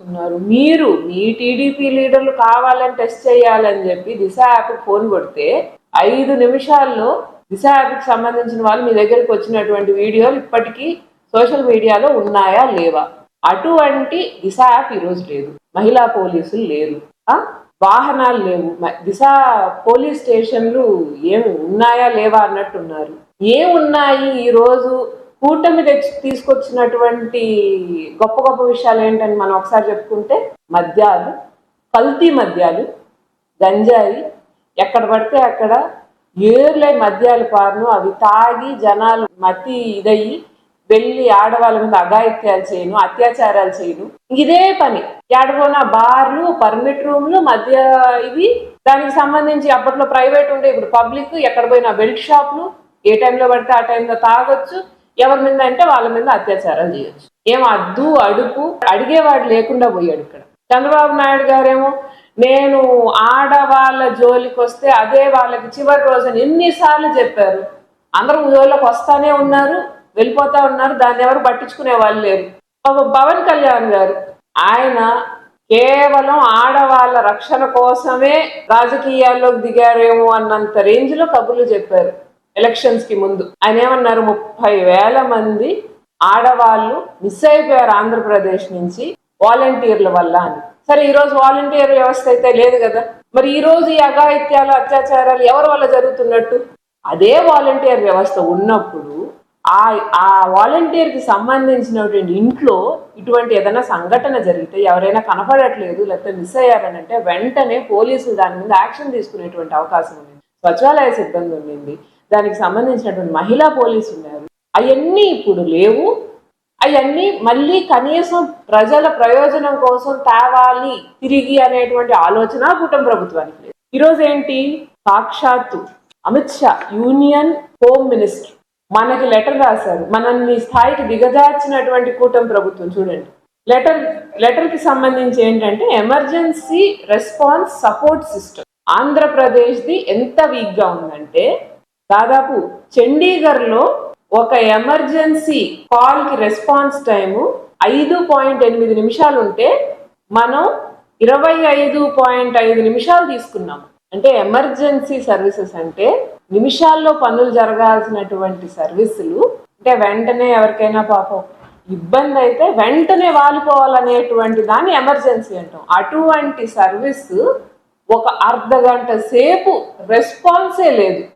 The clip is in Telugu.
మీరు మీ టీడీపీ లీడర్లు కావాలని టెస్ట్ చేయాలని చెప్పి దిశ యాప్ ఫోన్ కొడితే 5 నిమిషాల్లో దిశ యాప్కి సంబంధించిన వాళ్ళు మీ దగ్గరికి వచ్చినటువంటి వీడియోలు ఇప్పటికీ సోషల్ మీడియాలో ఉన్నాయా లేవా? అటువంటి దిశ యాప్ ఈరోజు లేదు. మహిళా పోలీసులు లేరు, వాహనాలు లేవు, దిశ పోలీస్ స్టేషన్లు ఏమి ఉన్నాయా లేవా అన్నట్టున్నారు. ఏమున్నాయి ఈరోజు కూటమి తీసుకొచ్చినటువంటి గొప్ప గొప్ప విషయాలు ఏంటని మనం ఒకసారి చెప్పుకుంటే, మద్యాలు, కల్తీ మద్యాలు, గంజాయి, ఎక్కడ పడితే అక్కడ ఏర్లై మద్యాలు పారును, అవి తాగి జనాలు మతి ఇదయ్యి వెళ్ళి ఆడవాళ్ళ మీద అఘాయిత్యాలు చేయను, అత్యాచారాలు చేయను, ఇదే పని. ఏడపోయిన బార్లు, పర్మిట్ రూమ్లు, మధ్య ఇవి, దానికి సంబంధించి అప్పట్లో ప్రైవేట్ ఉండే, ఇప్పుడు పబ్లిక్. ఎక్కడ పోయినా బెల్ట్ షాప్లు, ఏ టైంలో పడితే ఆ టైంలో తాగొచ్చు, ఎవరి మీద అంటే వాళ్ళ మీద అత్యాచారాలు చేయొచ్చు. ఏం అద్దు అడుపు అడిగేవాడు లేకుండా పోయాడు ఇక్కడ. చంద్రబాబు నాయుడు గారేమో నేను ఆడవాళ్ళ జోలికి వస్తే అదే వాళ్ళకి చివరి రోజున ఎన్నిసార్లు చెప్పారు. అందరూ జోలికి వస్తానే ఉన్నారు, వెళ్ళిపోతా ఉన్నారు, దాన్ని ఎవరు పట్టించుకునే వాళ్ళు లేరు. పవన్ కళ్యాణ్ గారు ఆయన కేవలం ఆడవాళ్ళ రక్షణ కోసమే రాజకీయాల్లోకి దిగారేమో అన్నంత రేంజ్ లో కబుర్లు చెప్పారు. ఎలక్షన్స్ కి ముందు ఆయన ఏమన్నారు, 30,000 మంది ఆడవాళ్ళు మిస్ అయిపోయారు ఆంధ్రప్రదేశ్ నుంచి వాలంటీర్ల వల్ల అని. సరే, ఈరోజు వాలంటీర్ వ్యవస్థ అయితే లేదు కదా, మరి ఈ రోజు ఈ అఘాయిత్యాలు, అత్యాచారాలు ఎవరి వల్ల జరుగుతున్నట్టు? అదే వాలంటీర్ వ్యవస్థ ఉన్నప్పుడు ఆ వాలంటీర్ కి సంబంధించినటువంటి ఇంట్లో ఇటువంటి ఏదైనా సంఘటన జరిగితే, ఎవరైనా కనపడట్లేదు లేకపోతే మిస్ అయ్యారనంటే వెంటనే పోలీసులు దాని మీద యాక్షన్ తీసుకునేటువంటి అవకాశం ఉంది. సచివాలయ సిబ్బంది ఉండింది, దానికి సంబంధించినటువంటి మహిళా పోలీసు ఉన్నారు. అవన్నీ ఇప్పుడు లేవు. అవన్నీ మళ్ళీ కనీసం ప్రజల ప్రయోజనం కోసం తేవాలి తిరిగి అనేటువంటి ఆలోచన కూటమి ప్రభుత్వానికి లేదు. ఈరోజు ఏంటి, సాక్షాత్తు Amit Shah union home minister మనకి లెటర్ రాశారు. మనల్ని స్థాయికి దిగజార్చినటువంటి కూటమి ప్రభుత్వం చూడండి. లెటర్ కి సంబంధించి ఏంటంటే, ఎమర్జెన్సీ రెస్పాన్స్ సపోర్ట్ సిస్టమ్ ఆంధ్రప్రదేశ్ది ఎంత వీక్ గా ఉందంటే, దాదాపు చండీగఢ్లో ఒక ఎమర్జెన్సీ కాల్ కి రెస్పాన్స్ టైము 5.8 నిమిషాలు ఉంటే మనం 25.5 నిమిషాలు తీసుకున్నాం. అంటే ఎమర్జెన్సీ సర్వీసెస్ అంటే నిమిషాల్లో పనులు జరగాల్సినటువంటి సర్వీసులు, అంటే వెంటనే ఎవరికైనా పాపం ఇబ్బంది అయితే వెంటనే వాలిపోవాలనేటువంటి దాన్ని ఎమర్జెన్సీ అంటాం. అటువంటి సర్వీస్ ఒక అర్ధ గంట సేపు రెస్పాన్సే లేదు.